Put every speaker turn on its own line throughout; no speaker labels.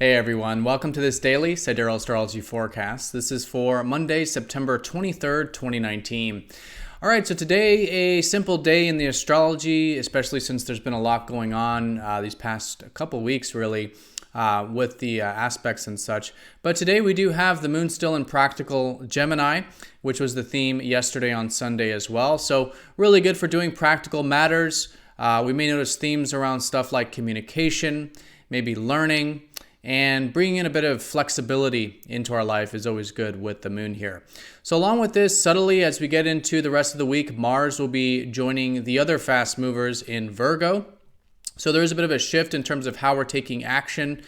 Hey everyone, welcome to this daily Sidereal Astrology forecast. This is for Monday, September 23rd, 2019. All right, so today a simple day in the astrology, especially since there's been a lot going on these past couple weeks really with the aspects and such. But today we do have the moon still in practical Gemini, which was the theme yesterday on Sunday as well. So really good for doing practical matters. We may notice themes around stuff like communication, maybe learning, and bringing in a bit of flexibility into our life is always good with the moon here. So along with this, subtly as we get into the rest of the week, Mars will be joining the other fast movers in Virgo. So there is a bit of a shift in terms of how we're taking action.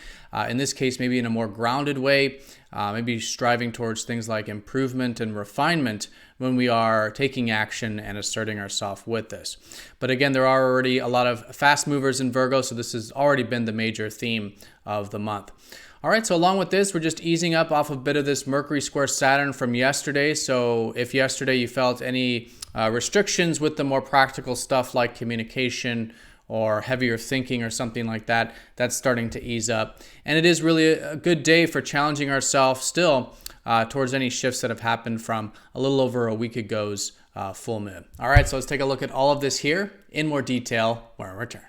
In this case, maybe in a more grounded way, maybe striving towards things like improvement and refinement when we are taking action and asserting ourselves with this. But again, there are already a lot of fast movers in Virgo, so this has already been the major theme of the month. All right, so along with this, we're just easing up off a bit of this Mercury square Saturn from yesterday. So if yesterday you felt any restrictions with the more practical stuff like communication or heavier thinking or something like that, that's starting to ease up. And it is really a good day for challenging ourselves still towards any shifts that have happened from a little over a week ago's full moon. All right, so let's take a look at all of this here in more detail when we return.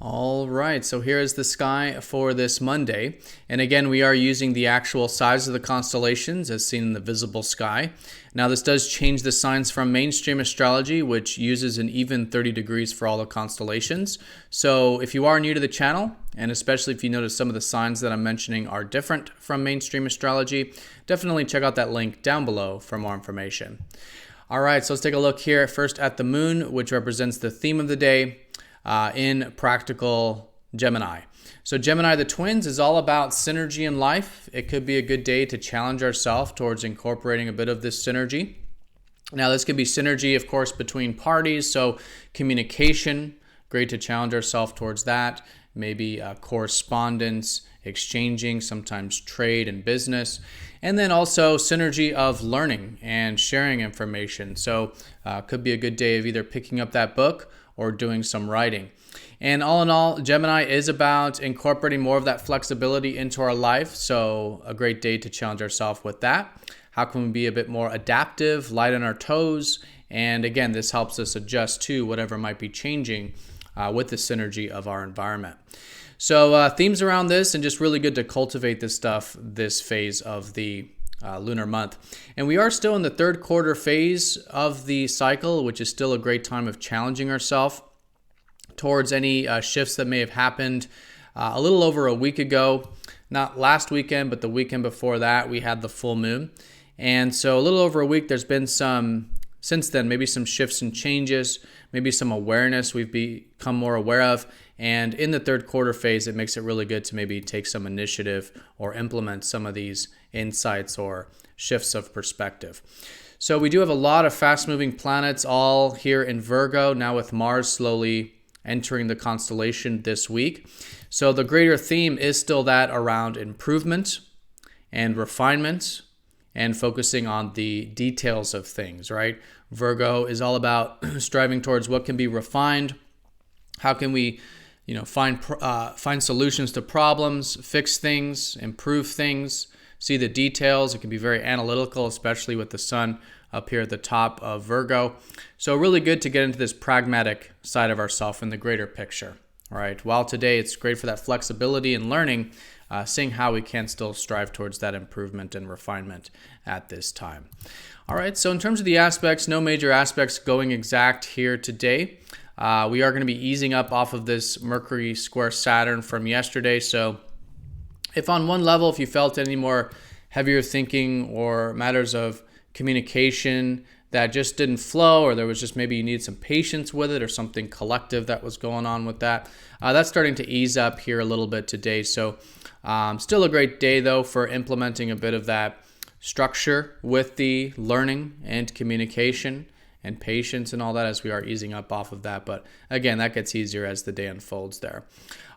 All right, so here is the sky for this Monday. And again, we are using the actual size of the constellations as seen in the visible sky. Now, this does change the signs from mainstream astrology, which uses an even 30 degrees for all the constellations. So if you are new to the channel, and especially if you notice some of the signs that I'm mentioning are different from mainstream astrology, definitely check out that link down below for more information. All right, so let's take a look here first at the moon, which represents the theme of the day. In practical Gemini. So Gemini, the twins, is all about synergy in life. It could be a good day to challenge ourselves towards incorporating a bit of this synergy. Now, this could be synergy, of course, between parties. So communication, great to challenge ourselves towards that. Maybe correspondence, exchanging, sometimes trade and business. And then also synergy of learning and sharing information. So could be a good day of either picking up that book or doing some writing. And all in all, Gemini is about incorporating more of that flexibility into our life. So a great day to challenge ourselves with that. How can we be a bit more adaptive, light on our toes? And again, this helps us adjust to whatever might be changing with the synergy of our environment. So themes around this, and just really good to cultivate this stuff this phase of the lunar month. And we are still in the third quarter phase of the cycle, which is still a great time of challenging ourselves towards any shifts that may have happened a little over a week ago. Not last weekend, but the weekend before that, we had the full moon. And so a little over a week, there's been since then, maybe some shifts and changes, maybe some awareness we've become more aware of. And in the third quarter phase, it makes it really good to maybe take some initiative or implement some of these insights or shifts of perspective. So we do have a lot of fast-moving planets all here in Virgo, now with Mars slowly entering the constellation this week. So the greater theme is still that around improvement and refinement and focusing on the details of things, right? Virgo is all about striving towards what can be refined. How can we find solutions to problems, fix things, improve things, see the details. It can be very analytical, especially with the sun up here at the top of Virgo. So really good to get into this pragmatic side of ourselves in the greater picture, right? While today it's great for that flexibility and learning, seeing how we can still strive towards that improvement and refinement at this time. All right, so in terms of the aspects, no major aspects going exact here today. We are going to be easing up off of this Mercury square Saturn from yesterday. So if on one level, if you felt any more heavier thinking or matters of communication that just didn't flow, or there was just maybe you need some patience with it or something collective that was going on with that, that's starting to ease up here a little bit today. So still a great day, though, for implementing a bit of that structure with the learning and communication and patience and all that, as we are easing up off of that. But again, that gets easier as the day unfolds there.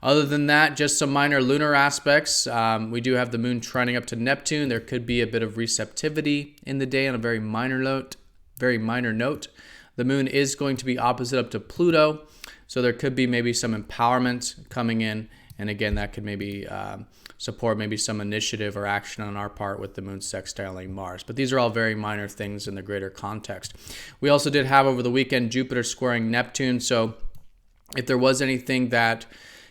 Other than that, just some minor lunar aspects. We do have the moon trending up to Neptune. There could be a bit of receptivity in the day on a very minor note. The moon is going to be opposite up to Pluto, so there could be maybe some empowerment coming in. And again, that could maybe support maybe some initiative or action on our part with the moon sextiling Mars. But these are all very minor things in the greater context. We also did have over the weekend Jupiter squaring Neptune. So if there was anything that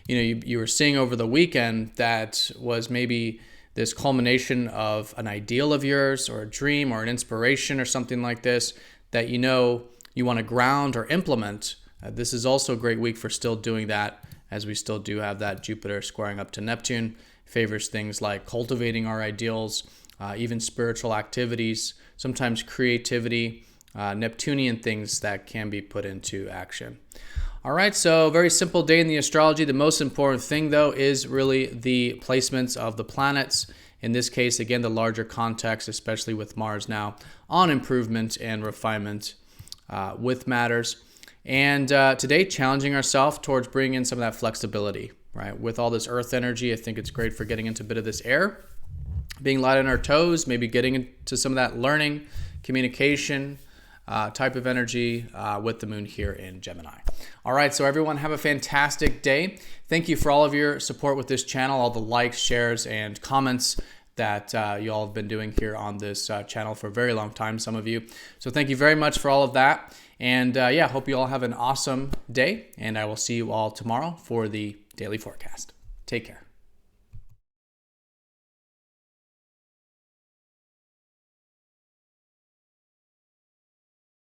you were seeing over the weekend that was maybe this culmination of an ideal of yours or a dream or an inspiration or something like this that you want to ground or implement, this is also a great week for still doing that, as we still do have that Jupiter squaring up to Neptune. Favors things like cultivating our ideals, even spiritual activities, sometimes creativity, Neptunian things that can be put into action. All right, so very simple day in the astrology. The most important thing, though, is really the placements of the planets. In this case, again, the larger context, especially with Mars now on improvement and refinement with matters. And today, challenging ourselves towards bringing in some of that flexibility, right? With all this earth energy, I think it's great for getting into a bit of this air, being light on our toes, maybe getting into some of that learning, communication type of energy with the moon here in Gemini. All right, so everyone have a fantastic day. Thank you for all of your support with this channel, all the likes, shares, and comments that you all have been doing here on this channel for a very long time, some of you. So thank you very much for all of that. And yeah, hope you all have an awesome day, and I will see you all tomorrow for the daily forecast. Take care.